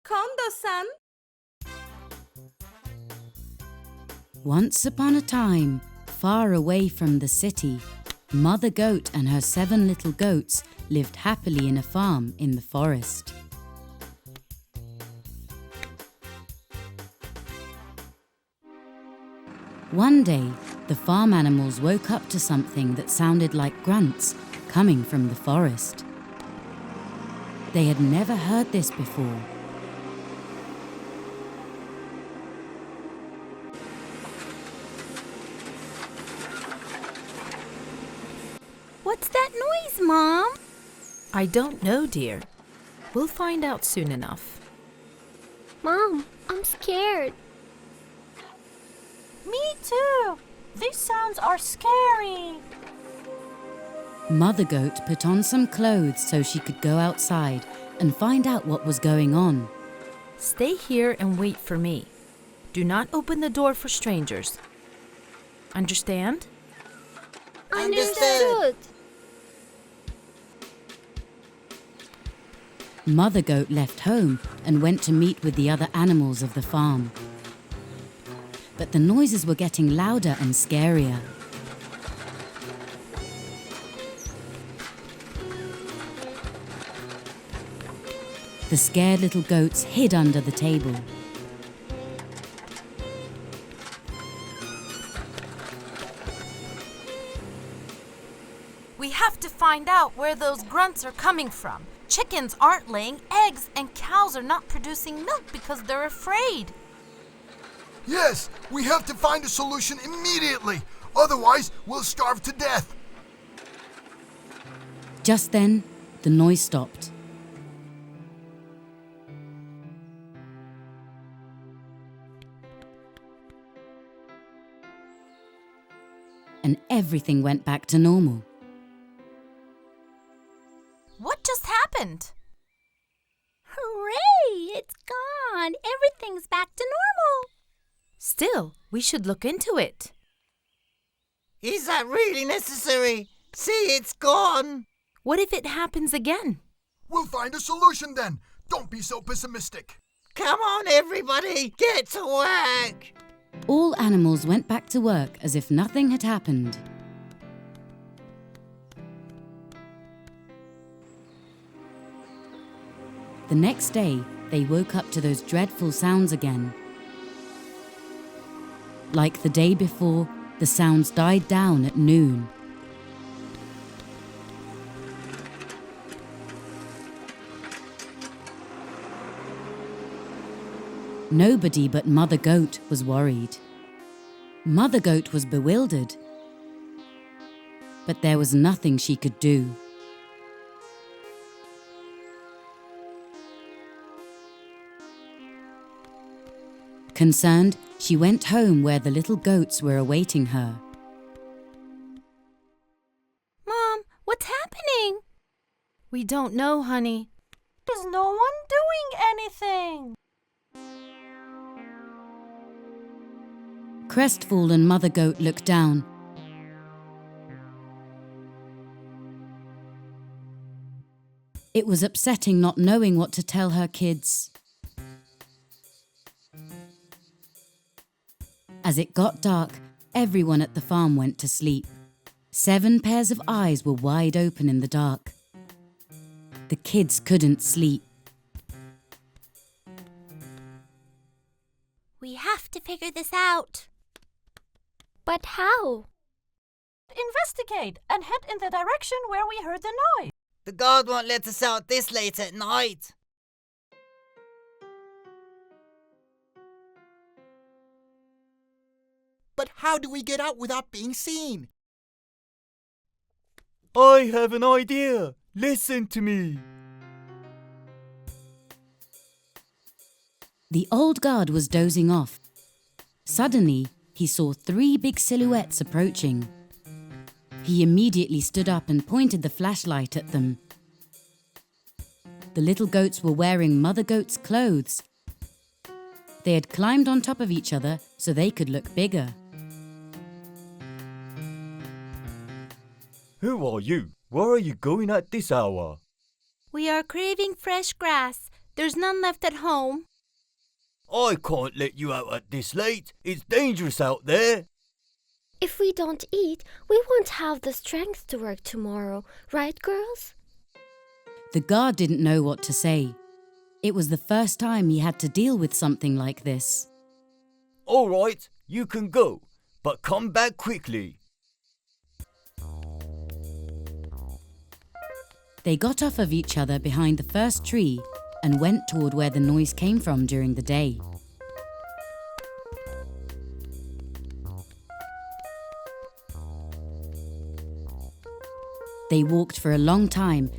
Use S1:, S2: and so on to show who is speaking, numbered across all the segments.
S1: KONDOSAN.
S2: Once upon a time, far away from the city, Mother Goat and her 7 little goats lived happily in a farm in the forest. One day, the farm animals woke up to something that sounded like grunts coming from the forest. They had never heard this before.
S3: What's that noise, Mom?
S4: I don't know, dear. We'll find out soon enough.
S3: Mom, I'm scared.
S1: Me too. These sounds are scary.
S2: Mother Goat put on some clothes so she could go outside and find out what was going on.
S4: Stay here and wait for me. Do not open the door for strangers. Understand?
S3: Understood.
S2: Mother Goat left home and went to meet with the other animals of the farm. But the noises were getting louder and scarier. The scared little goats hid under the table.
S5: We have to find out where those grunts are coming from. Chickens aren't laying eggs and cows are not producing milk because they're afraid.
S6: Yes, we have to find a solution immediately. Otherwise, we'll starve to death.
S2: Just then, the noise stopped. And everything went back to normal.
S5: What just happened?
S3: Hooray! It's gone. Everything's back to normal.
S4: Still, we should look into it.
S7: Is that really necessary? See, it's gone.
S4: What if it happens again?
S6: We'll find a solution then. Don't be so pessimistic.
S7: Come on, everybody, get to work.
S2: All animals went back to work as if nothing had happened. The next day, they woke up to those dreadful sounds again. Like the day before, the sounds died down at noon. Nobody but Mother Goat was worried. Mother Goat was bewildered, but there was nothing she could do. Concerned, she went home where the little goats were awaiting her.
S3: Mom, what's happening?
S4: We don't know, honey.
S1: Is no one doing anything?
S2: Crestfallen Mother Goat looked down. It was upsetting not knowing what to tell her kids. As it got dark, everyone at the farm went to sleep. 7 pairs of eyes were wide open in the dark. The kids couldn't sleep.
S3: We have to figure this out. But how?
S1: Investigate and head in the direction where we heard the noise.
S7: The guard won't let us out this late at night.
S8: But how do we get out without being seen? I have an idea. Listen to me.
S2: The old guard was dozing off. Suddenly, he saw 3 big silhouettes approaching. He immediately stood up and pointed the flashlight at them. The little goats were wearing Mother Goat's clothes. They had climbed on top of each other so they could look bigger.
S8: Who are you? Where are you going at this hour?
S3: We are craving fresh grass.
S5: There's none left at home.
S8: I can't let you out at this late. It's dangerous out there.
S3: If we don't eat, we won't have the strength to work tomorrow, right, girls?
S2: The guard didn't know what to say. It was the first time he had to deal with something like this.
S8: All right, you can go, but come back quickly.
S2: They got off of each other behind the first tree and went toward where the noise came from during the day. They walked for a long time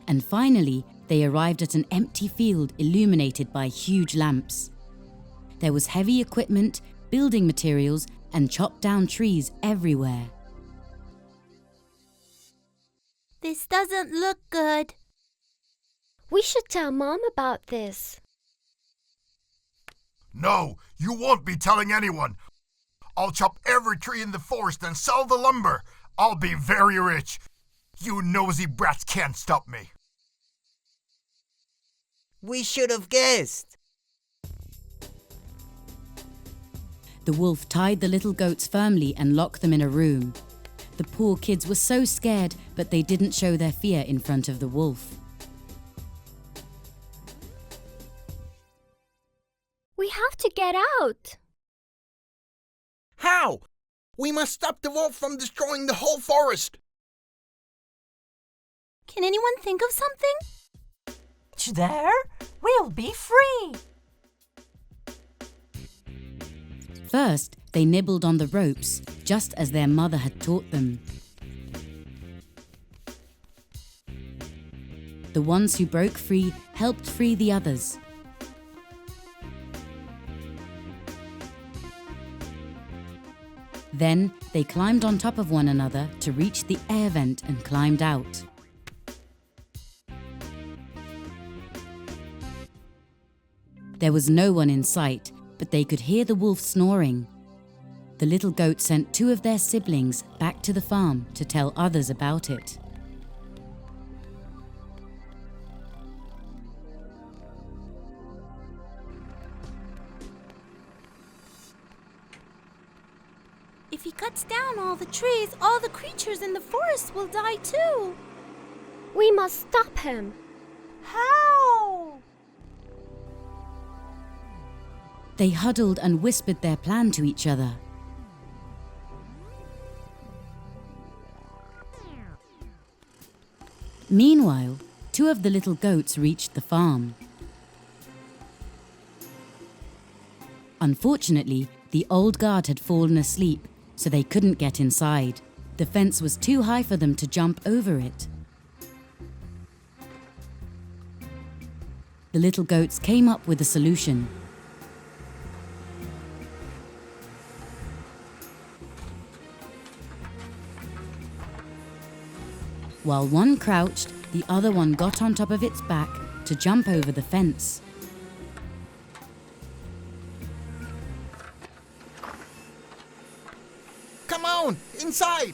S2: and finally they arrived at an empty field illuminated by huge lamps. There was heavy equipment, building materials, and chopped down trees everywhere.
S3: This doesn't look good. We should tell Mom about this.
S6: No, you won't be telling anyone. I'll chop every tree in the forest and sell the lumber. I'll be very rich. You nosy brats can't stop me.
S7: We should have guessed.
S2: The wolf tied the little goats firmly and locked them in a room. The poor kids were so scared, but they didn't show their fear in front of the wolf.
S3: We have to get out.
S9: How? We must stop the wolf from destroying the whole forest.
S5: Can anyone think of something?
S1: There, we'll be free.
S2: First, they nibbled on the ropes, just as their mother had taught them. The ones who broke free helped free the others. Then they climbed on top of one another to reach the air vent and climbed out. There was no one in sight, but they could hear the wolf snoring. The little goat sent 2 of their siblings back to the farm to tell others about it.
S5: If he cuts down all the trees, all the creatures in the forest will die too.
S3: We must stop him.
S5: How?
S2: They huddled and whispered their plan to each other. Meanwhile, 2 of the little goats reached the farm. Unfortunately, the old guard had fallen asleep, so they couldn't get inside. The fence was too high for them to jump over it. The little goats came up with a solution. While one crouched, the other one got on top of its back to jump over the fence.
S9: Come on, inside!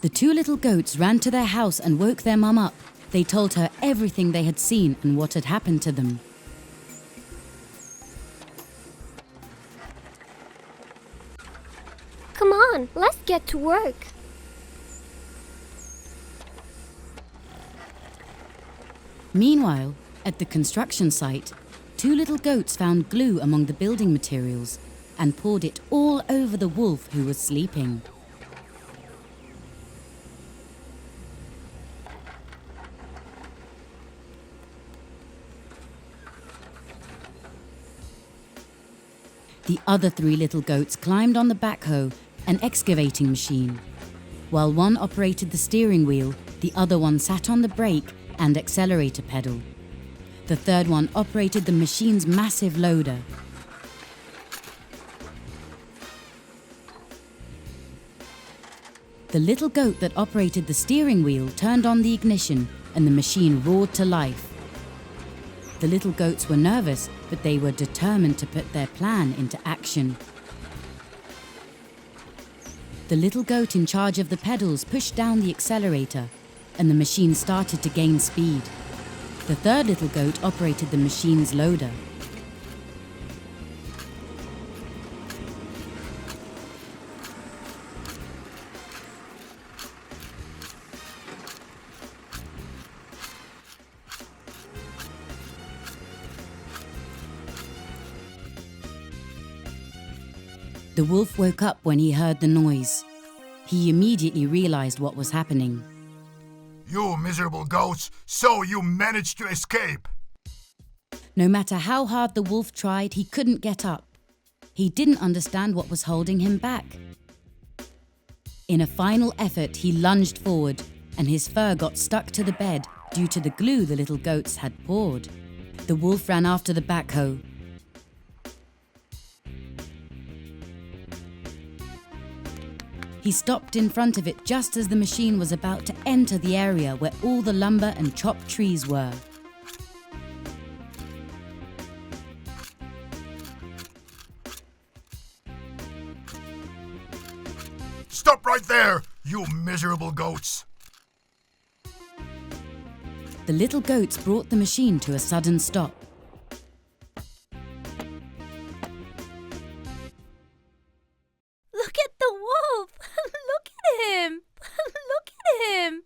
S2: The 2 little goats ran to their house and woke their mum up. They told her everything they had seen and what had happened to them.
S3: Come on, let's get to work.
S2: Meanwhile, at the construction site, 2 little goats found glue among the building materials and poured it all over the wolf who was sleeping. The other 3 little goats climbed on the backhoe, an excavating machine. While one operated the steering wheel, the other one sat on the brake and accelerator pedal. The third one operated the machine's massive loader. The little goat that operated the steering wheel turned on the ignition and the machine roared to life. The little goats were nervous, but they were determined to put their plan into action. The little goat in charge of the pedals pushed down the accelerator, and the machine started to gain speed. The third little goat operated the machine's loader. The wolf woke up when he heard the noise. He immediately realized what was happening.
S6: You miserable goats, so you managed to escape.
S2: No matter how hard the wolf tried, he couldn't get up. He didn't understand what was holding him back. In a final effort, he lunged forward, and his fur got stuck to the bed due to the glue the little goats had poured. The wolf ran after the backhoe. He stopped in front of it just as the machine was about to enter the area where all the lumber and chopped trees were.
S6: Stop right there, you miserable goats.
S2: The little goats brought the machine to a sudden stop.
S3: Look at the wolf! Look at him! Look at him!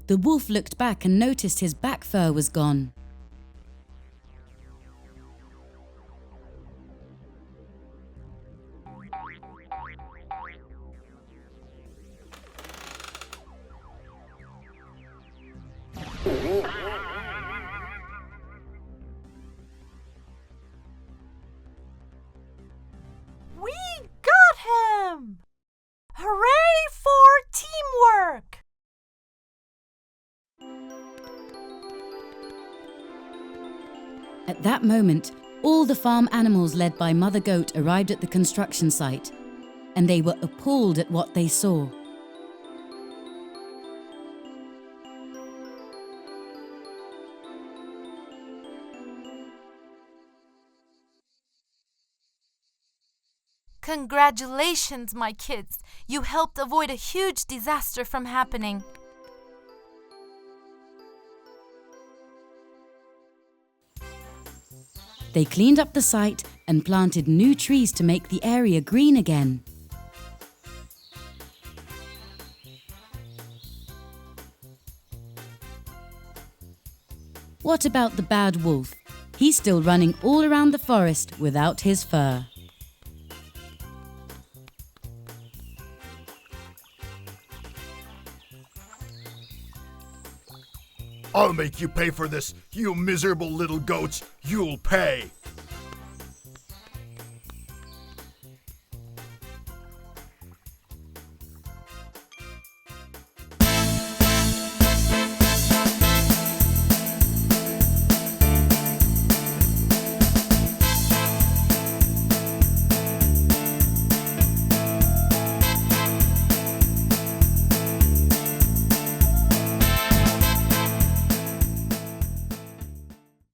S2: The wolf looked back and noticed his back fur was gone.
S1: We got him! Hooray for teamwork!
S2: At that moment, all the farm animals led by Mother Goat arrived at the construction site, and they were appalled at what they saw.
S5: Congratulations, my kids. You helped avoid a huge disaster from happening.
S2: They cleaned up the site and planted new trees to make the area green again. What about the bad wolf? He's still running all around the forest without his fur.
S6: I'll make you pay for this, you miserable little goats. You'll pay.